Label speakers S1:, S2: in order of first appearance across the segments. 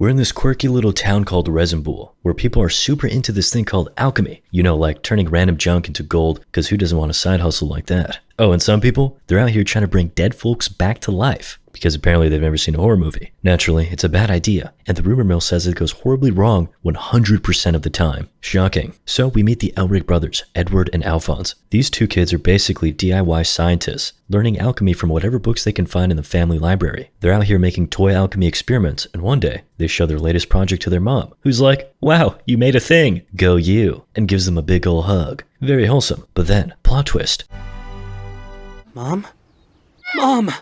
S1: We're in this quirky little town called Resembool, where people are super into this thing called alchemy. You know, like turning random junk into gold, because who doesn't want a side hustle like that? Oh, and some people, they're out here trying to bring dead folks back to life, because apparently they've never seen a horror movie. Naturally, it's a bad idea, and the rumor mill says it goes horribly wrong 100% of the time. Shocking. So we meet the Elric brothers, Edward and Alphonse. These two kids are basically DIY scientists, learning alchemy from whatever books they can find in the family library. They're out here making toy alchemy experiments, and one day, they show their latest project to their mom, who's like, "Wow, you made a thing, go you," and gives them a big ol' hug. Very wholesome. But then, plot twist.
S2: Mom? Mom!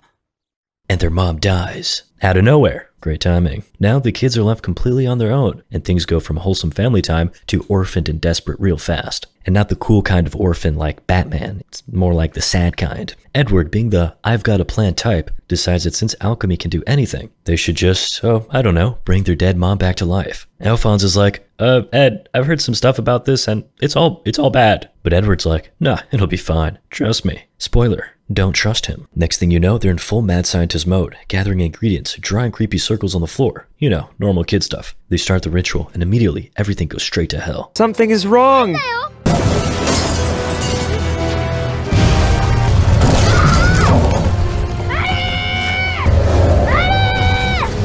S1: And their mom dies. Out of nowhere. Great timing. Now the kids are left completely on their own, and things go from wholesome family time to orphaned and desperate real fast. And not the cool kind of orphan like Batman, it's more like the sad kind. Edward, being the I've got a plan type, decides that since alchemy can do anything, they should just, I don't know, bring their dead mom back to life. Alphonse is like, Ed, I've heard some stuff about this and it's all bad. But Edward's like, nah, it'll be fine. Trust me. Spoiler, don't trust him. Next thing you know, they're in full mad scientist mode, gathering ingredients, drawing creepy circles on the floor. You know, normal kid stuff. They start the ritual and immediately everything goes straight to hell.
S2: Something is wrong!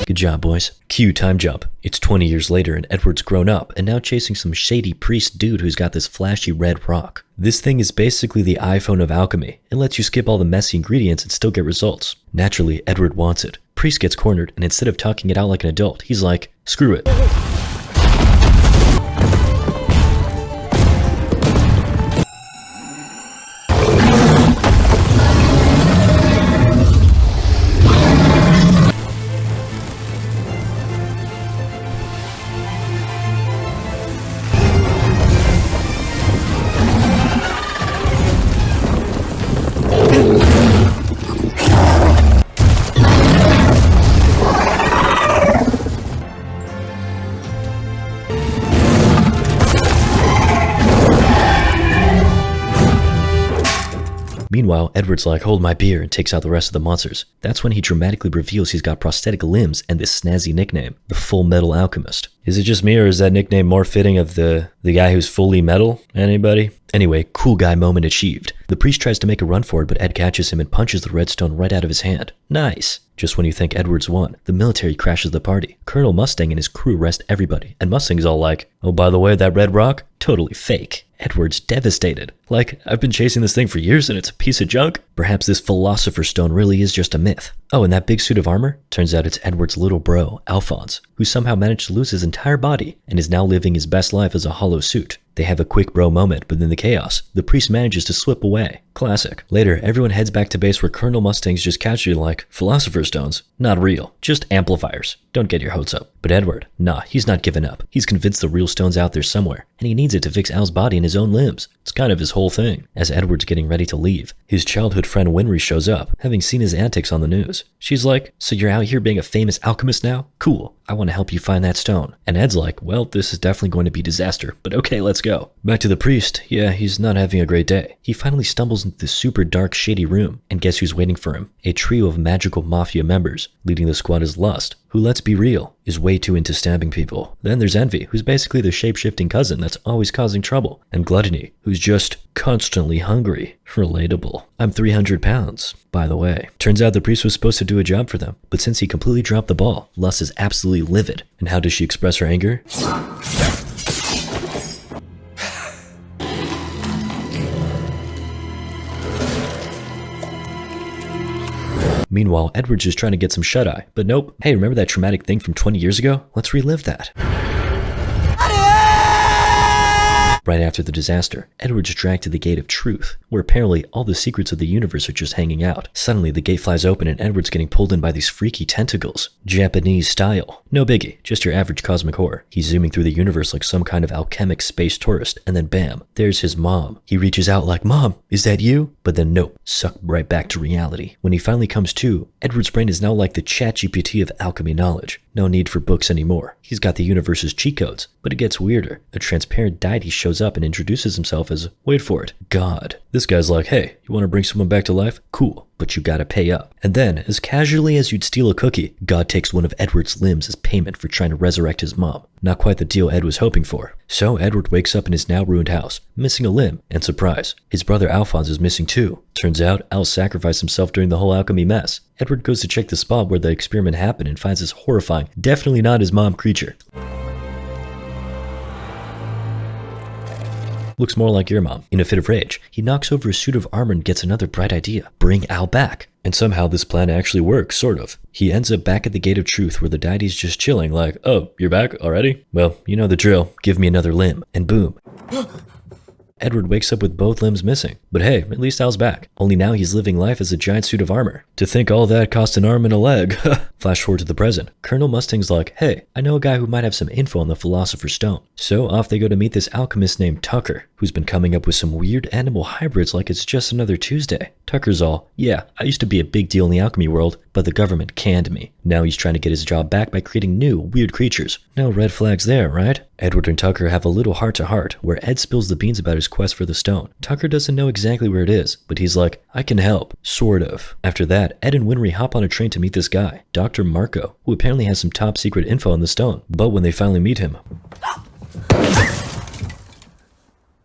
S1: Good job, boys. Cue time jump. It's 20 years later and Edward's grown up and now chasing some shady priest dude who's got this flashy red rock. This thing is basically the iPhone of alchemy. It lets you skip all the messy ingredients and still get results. Naturally, Edward wants it. Priest gets cornered and instead of talking it out like an adult, he's like, screw it. Meanwhile, Edward's like, hold my beer, and takes out the rest of the monsters. That's when he dramatically reveals he's got prosthetic limbs and this snazzy nickname, the Full Metal Alchemist. Is it just me or is that nickname more fitting of the guy who's fully metal? Anybody? Anyway, cool guy moment achieved. The priest tries to make a run for it, but Ed catches him and punches the redstone right out of his hand. Nice. Just when you think Edward's won, the military crashes the party. Colonel Mustang and his crew arrest everybody, and Mustang's all like, oh, by the way, that red rock? Totally fake. Edward's devastated. Like, I've been chasing this thing for years and it's a piece of junk? Perhaps this philosopher's stone really is just a myth. Oh, and that big suit of armor? Turns out it's Edward's little bro, Alphonse, who somehow managed to lose his entire body and is now living his best life as a hollow suit. They have a quick bro moment, but in the chaos, the priest manages to slip away. Classic. Later, everyone heads back to base where Colonel Mustang's just casually like, philosopher's stones? Not real. Just amplifiers. Don't get your hopes up. But Edward, nah, he's not giving up. He's convinced the real stone's out there somewhere, and he needs it to fix Al's body and his own limbs. It's kind of his whole thing. As Edward's getting ready to leave, his childhood friend Winry shows up, having seen his antics on the news. She's like, so you're out here being a famous alchemist now? Cool. I want to help you find that stone. And Ed's like, well, this is definitely going to be disaster, but okay, let's go. Back to the priest. Yeah, he's not having a great day. He finally stumbles into this super dark, shady room, and guess who's waiting for him? A trio of magical mafia members. Leading the squad is Lust, who, let's be real, is way too into stabbing people. Then there's Envy, who's basically the shape-shifting cousin that's always causing trouble. And Gluttony, who's just constantly hungry. Relatable. I'm 300 pounds, by the way. Turns out the priest was supposed to do a job for them, but since he completely dropped the ball, Lust is absolutely livid. And how does she express her anger? Meanwhile, Edward's just trying to get some shut-eye, but nope. Hey, remember that traumatic thing from 20 years ago? Let's relive that. Right after the disaster, Edward's dragged to the Gate of Truth, where apparently all the secrets of the universe are just hanging out. Suddenly, the gate flies open and Edward's getting pulled in by these freaky tentacles. Japanese style. No biggie, just your average cosmic horror. He's zooming through the universe like some kind of alchemic space tourist, and then bam, there's his mom. He reaches out like, Mom, is that you? But then nope, sucked right back to reality. When he finally comes to, Edward's brain is now like the ChatGPT of alchemy knowledge. No need for books anymore. He's got the universe's cheat codes, but it gets weirder. A transparent deity shows up and introduces himself as, wait for it, God. This guy's like, hey, you want to bring someone back to life? Cool. but you gotta pay up. And then, as casually as you'd steal a cookie, God takes one of Edward's limbs as payment for trying to resurrect his mom. Not quite the deal Ed was hoping for. So Edward wakes up in his now ruined house, missing a limb, and surprise, his brother Alphonse is missing too. Turns out, Al sacrificed himself during the whole alchemy mess. Edward goes to check the spot where the experiment happened and finds this horrifying, definitely not his mom creature. Looks more like your mom. In a fit of rage, he knocks over a suit of armor and gets another bright idea. Bring Al back. And somehow this plan actually works, sort of. He ends up back at the Gate of Truth where the deity's just chilling like, oh, you're back already? Well, you know the drill. Give me another limb. And boom. Edward wakes up with both limbs missing. But hey, at least Al's back. Only now he's living life as a giant suit of armor. To think all that cost an arm and a leg. Flash forward to the present. Colonel Mustang's like, hey, I know a guy who might have some info on the Philosopher's Stone. So off they go to meet this alchemist named Tucker, who's been coming up with some weird animal hybrids like it's just another Tuesday. Tucker's all, yeah, I used to be a big deal in the alchemy world, but the government canned me. Now he's trying to get his job back by creating new, weird creatures. No red flags there, right? Edward and Tucker have a little heart-to-heart, where Ed spills the beans about his quest for the stone. Tucker doesn't know exactly where it is, but he's like, I can help. Sort of. After that, Ed and Winry hop on a train to meet this guy, Dr. Marco, who apparently has some top-secret info on the stone. But when they finally meet him...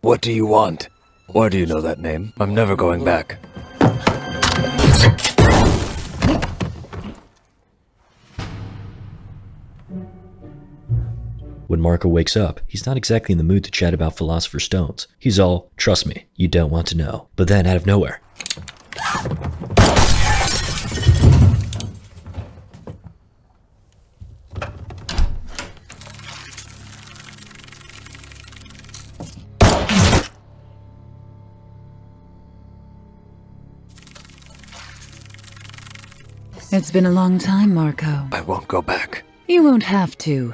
S3: What do you want? Why do you know that name? I'm never going back.
S1: When Marco wakes up, he's not exactly in the mood to chat about Philosopher's Stones. He's all, trust me, you don't want to know. But then, out of nowhere...
S4: It's been a long time, Marco.
S3: I won't go back.
S4: You won't have to.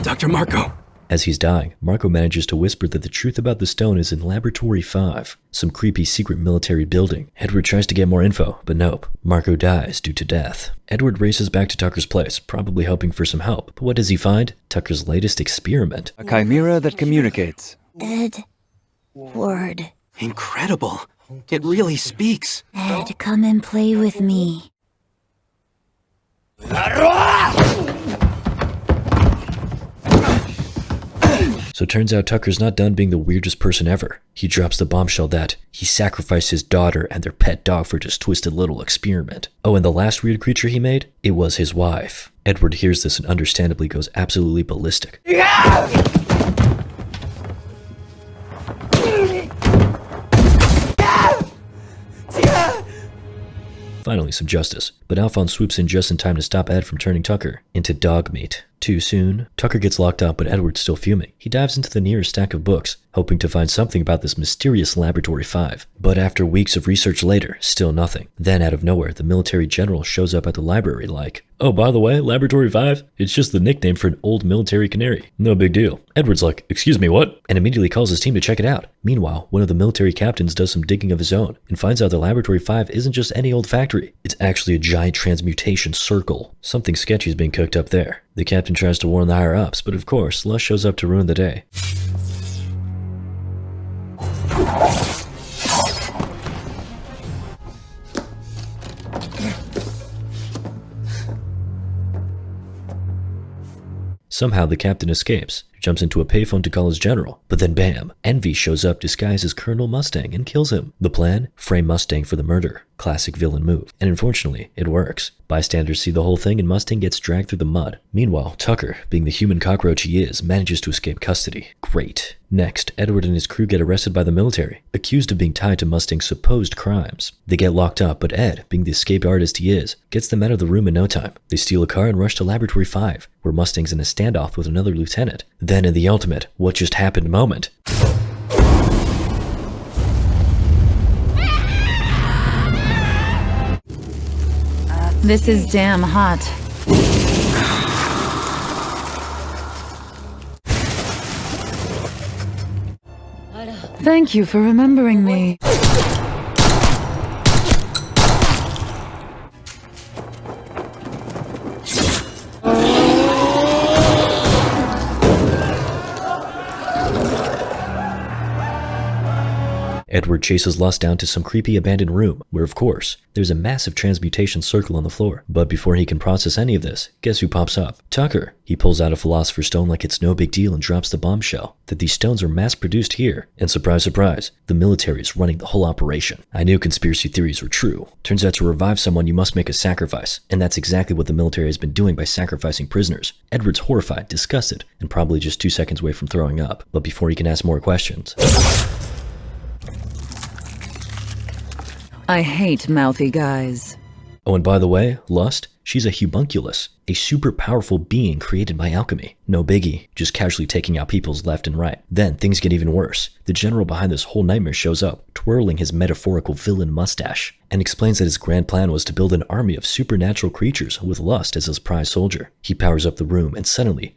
S2: Dr. Marco!
S1: As he's dying, Marco manages to whisper that the truth about the stone is in Laboratory 5, some creepy secret military building. Edward tries to get more info, but nope. Marco dies due to death. Edward races back to Tucker's place, probably hoping for some help. But what does he find? Tucker's latest experiment.
S3: A chimera that communicates.
S5: Edward.
S2: Incredible. It really speaks.
S5: Ed, come and play with me.
S1: So turns out Tucker's not done being the weirdest person ever. He drops the bombshell that he sacrificed his daughter and their pet dog for this twisted little experiment. Oh, and the last weird creature he made? It was his wife. Edward hears this and understandably goes absolutely ballistic. Finally, some justice, but Alphonse swoops in just in time to stop Ed from turning Tucker into dog meat. Too soon? Tucker gets locked up, but Edward's still fuming. He dives into the nearest stack of books, hoping to find something about this mysterious Laboratory 5. But after weeks of research later, still nothing. Then out of nowhere, the military general shows up at the library like, oh, by the way, Laboratory 5? It's just the nickname for an old military canary. No big deal. Edward's like, excuse me, what? And immediately calls his team to check it out. Meanwhile, one of the military captains does some digging of his own and finds out the Laboratory 5 isn't just any old factory. It's actually a giant transmutation circle. Something sketchy is being cooked up there. The captain tries to warn the higher-ups, but of course, Lush shows up to ruin the day. Somehow the captain escapes, jumps into a payphone to call his general, but then bam, Envy shows up disguised as Colonel Mustang and kills him. The plan? Frame Mustang for the murder. Classic villain move. And unfortunately, it works. Bystanders see the whole thing and Mustang gets dragged through the mud. Meanwhile, Tucker, being the human cockroach he is, manages to escape custody. Great. Next, Edward and his crew get arrested by the military, accused of being tied to Mustang's supposed crimes. They get locked up, but Ed, being the escape artist he is, gets them out of the room in no time. They steal a car and rush to Laboratory 5, where Mustang's in a standoff with another lieutenant. Then in the ultimate, what just happened moment.
S4: This is damn hot. Thank you for remembering me.
S1: Edward chases Lust down to some creepy abandoned room, where of course, there's a massive transmutation circle on the floor. But before he can process any of this, guess who pops up? Tucker. He pulls out a philosopher's stone like it's no big deal and drops the bombshell that these stones are mass-produced here. And surprise, surprise, the military is running the whole operation. I knew conspiracy theories were true. Turns out to revive someone, you must make a sacrifice. And that's exactly what the military has been doing by sacrificing prisoners. Edward's horrified, disgusted, and probably just 2 seconds away from throwing up. But before he can ask more questions...
S4: I hate mouthy guys.
S1: Oh, and by the way, Lust, she's a homunculus, a super powerful being created by alchemy. No biggie, just casually taking out people's left and right. Then things get even worse. The general behind this whole nightmare shows up, twirling his metaphorical villain mustache, and explains that his grand plan was to build an army of supernatural creatures with Lust as his prize soldier. He powers up the room and suddenly...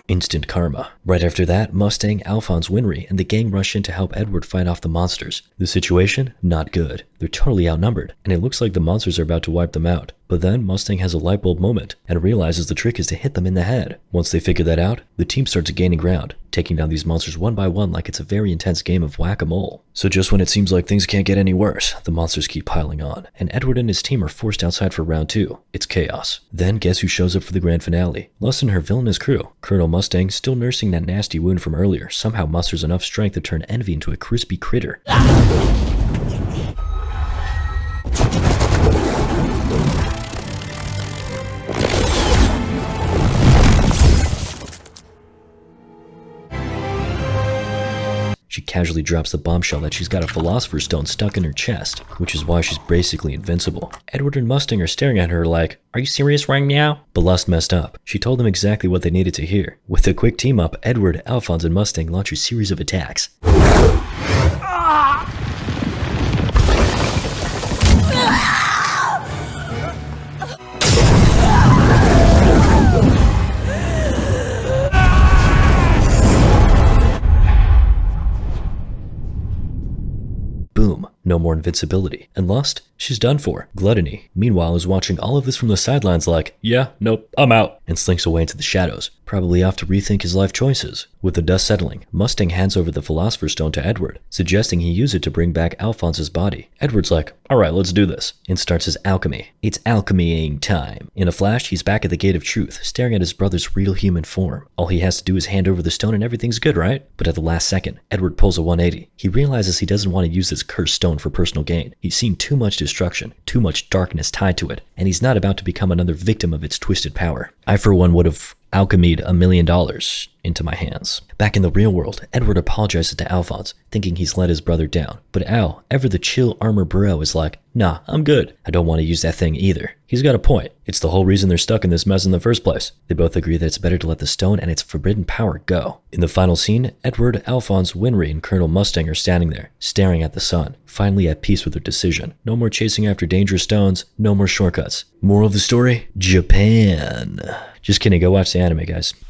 S1: instant karma. Right after that, Mustang, Alphonse, Winry, and the gang rush in to help Edward fight off the monsters. The situation? Not good. They're totally outnumbered, and it looks like the monsters are about to wipe them out. But then Mustang has a light bulb moment and realizes the trick is to hit them in the head. Once they figure that out, the team starts gaining ground, taking down these monsters one by one like it's a very intense game of whack-a-mole. So just when it seems like things can't get any worse, the monsters keep piling on, and Edward and his team are forced outside for round 2. It's chaos. Then guess who shows up for the grand finale? Lust and her villainous crew. Colonel Mustang, still nursing that nasty wound from earlier, somehow musters enough strength to turn Envy into a crispy critter. She casually drops the bombshell that she's got a philosopher's stone stuck in her chest, which is why she's basically invincible. Edward and Mustang are staring at her like, "Are you serious right now?" But Lust messed up. She told them exactly what they needed to hear. With a quick team up, Edward, Alphonse, and Mustang launch a series of attacks. Boom, no more invincibility. And Lust? She's done for. Gluttony, meanwhile, is watching all of this from the sidelines like, "Yeah, nope, I'm out," and slinks away into the shadows, probably off to rethink his life choices. With the dust settling, Mustang hands over the Philosopher's Stone to Edward, suggesting he use it to bring back Alphonse's body. Edward's like, "Alright, let's do this," and starts his alchemy. It's alchemying time. In a flash, he's back at the Gate of Truth, staring at his brother's real human form. All he has to do is hand over the stone and everything's good, right? But at the last second, Edward pulls a 180. He realizes he doesn't want to use this cursed stone for personal gain. He's seen too much destruction, too much darkness tied to it, and he's not about to become another victim of its twisted power. I, for one, would have alchemied $1 million into my hands. Back in the real world, Edward apologizes to Alphonse, thinking he's let his brother down. But Al, ever the chill armor bro, is like, "Nah, I'm good. I don't want to use that thing either." He's got a point. It's the whole reason they're stuck in this mess in the first place. They both agree that it's better to let the stone and its forbidden power go. In the final scene, Edward, Alphonse, Winry, and Colonel Mustang are standing there, staring at the sun, finally at peace with their decision. No more chasing after dangerous stones, no more shortcuts. Moral of the story? Japan. Just kidding, go watch the anime, guys.